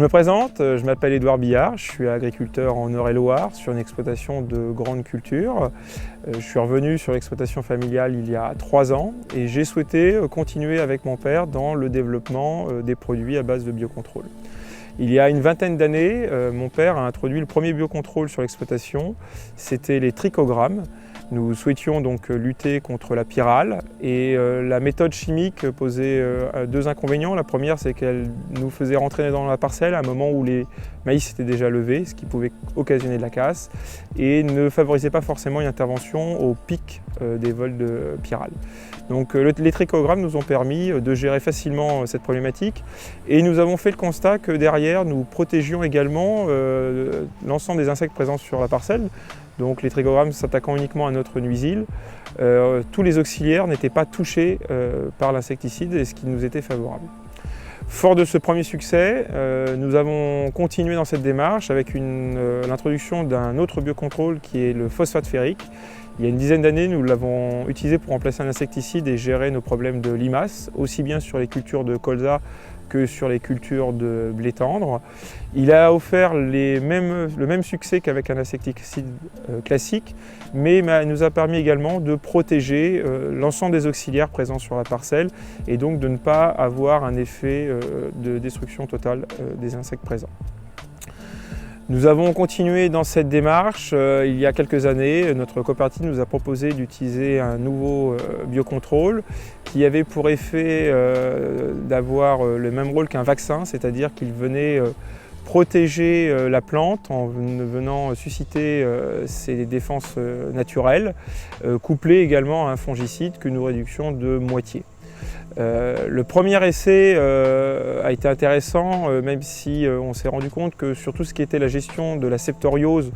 me présente, je m'appelle Édouard Billard, je suis agriculteur en Eure-et-Loire sur une exploitation de grande culture. Je suis revenu sur l'exploitation familiale il y a 3 ans et j'ai souhaité continuer avec mon père dans le développement des produits à base de biocontrôle. Il y a une vingtaine d'années, mon père a introduit le premier biocontrôle sur l'exploitation, c'était les trichogrammes. Nous souhaitions donc lutter contre la pyrale et la méthode chimique posait 2 inconvénients. La première, c'est qu'elle nous faisait rentrer dans la parcelle à un moment où les maïs étaient déjà levés, ce qui pouvait occasionner de la casse, et ne favorisait pas forcément une intervention au pic des vols de pyrale. Donc les trichogrammes nous ont permis de gérer facilement cette problématique et nous avons fait le constat que derrière nous protégions également l'ensemble des insectes présents sur la parcelle. Donc les trichogrammes s'attaquant uniquement à notre nuisile, tous les auxiliaires n'étaient pas touchés par l'insecticide et ce qui nous était favorable. Fort de ce premier succès, nous avons continué dans cette démarche avec l'introduction d'un autre biocontrôle qui est le phosphate ferrique. Il y a une dizaine d'années, nous l'avons utilisé pour remplacer un insecticide et gérer nos problèmes de limaces, aussi bien sur les cultures de colza que sur les cultures de blé tendre. Il a offert le même succès qu'avec un insecticide classique, mais nous a permis également de protéger l'ensemble des auxiliaires présents sur la parcelle et donc de ne pas avoir un effet de destruction totale des insectes présents. Nous avons continué dans cette démarche. Il y a quelques années, notre coopérative nous a proposé d'utiliser un nouveau biocontrôle qui avait pour effet d'avoir le même rôle qu'un vaccin, c'est-à-dire qu'il venait protéger la plante en venant susciter ses défenses naturelles, couplé également à un fongicide que nous réduisions de moitié. Le premier essai a été intéressant, même si on s'est rendu compte que sur tout ce qui était la gestion de la septoriose,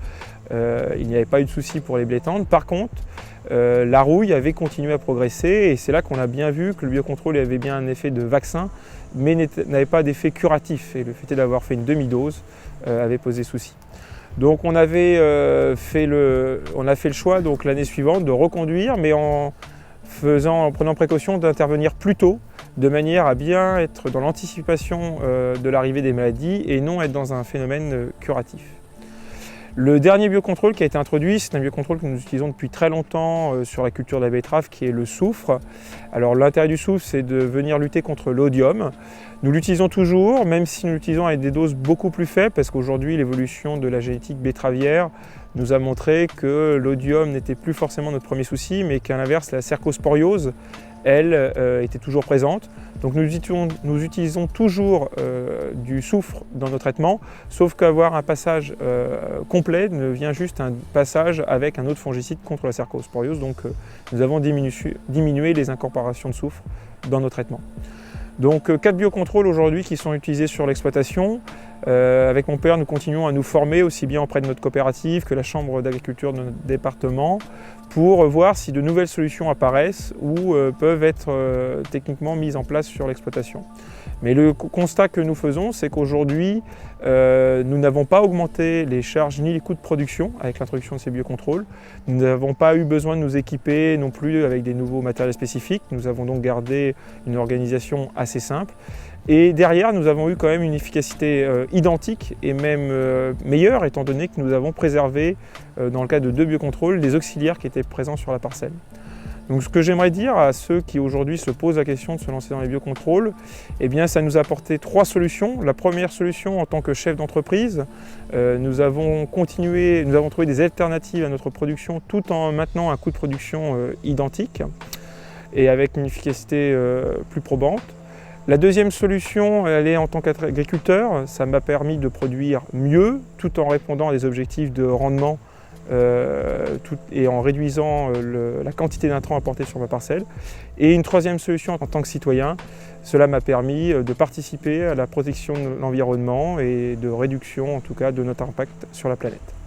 il n'y avait pas eu de souci pour les blés tendres. Par contre, la rouille avait continué à progresser et c'est là qu'on a bien vu que le biocontrôle avait bien un effet de vaccin, mais n'avait pas d'effet curatif. Et le fait d'avoir fait une demi-dose avait posé souci. Donc on a fait le choix l'année suivante de reconduire, mais en prenant précaution d'intervenir plus tôt, de manière à bien être dans l'anticipation de l'arrivée des maladies et non être dans un phénomène curatif. Le dernier biocontrôle qui a été introduit, c'est un biocontrôle que nous utilisons depuis très longtemps sur la culture de la betterave, qui est le soufre. Alors l'intérêt du soufre, c'est de venir lutter contre l'odium. Nous l'utilisons toujours, même si nous l'utilisons avec des doses beaucoup plus faibles, parce qu'aujourd'hui l'évolution de la génétique betteravière nous a montré que l'odium n'était plus forcément notre premier souci, mais qu'à l'inverse, la cercosporiose, elle, était toujours présente. Donc nous utilisons toujours du soufre dans nos traitements, sauf qu'avoir un passage complet devient juste un passage avec un autre fongicide contre la cercosporiose. Donc nous avons diminué les incorporations de soufre dans nos traitements. Donc 4 biocontrôles aujourd'hui qui sont utilisés sur l'exploitation. Avec mon père, nous continuons à nous former aussi bien auprès de notre coopérative que la chambre d'agriculture de notre département pour voir si de nouvelles solutions apparaissent ou peuvent être techniquement mises en place sur l'exploitation. Mais le constat que nous faisons, c'est qu'aujourd'hui, nous n'avons pas augmenté les charges ni les coûts de production avec l'introduction de ces biocontrôles. Nous n'avons pas eu besoin de nous équiper non plus avec des nouveaux matériels spécifiques. Nous avons donc gardé une organisation assez simple. Et derrière, nous avons eu quand même une efficacité identique et même meilleure, étant donné que nous avons préservé, dans le cas de 2 biocontrôles, les auxiliaires qui étaient présents sur la parcelle. Donc ce que j'aimerais dire à ceux qui aujourd'hui se posent la question de se lancer dans les biocontrôles, eh bien ça nous a apporté 3 solutions. La première solution, en tant que chef d'entreprise, nous avons trouvé des alternatives à notre production tout en maintenant un coût de production identique et avec une efficacité plus probante. La deuxième solution, elle est en tant qu'agriculteur, ça m'a permis de produire mieux tout en répondant à des objectifs de rendement et en réduisant la quantité d'intrants apportés sur ma parcelle. Et une troisième solution en tant que citoyen, cela m'a permis de participer à la protection de l'environnement et de réduction en tout cas de notre impact sur la planète.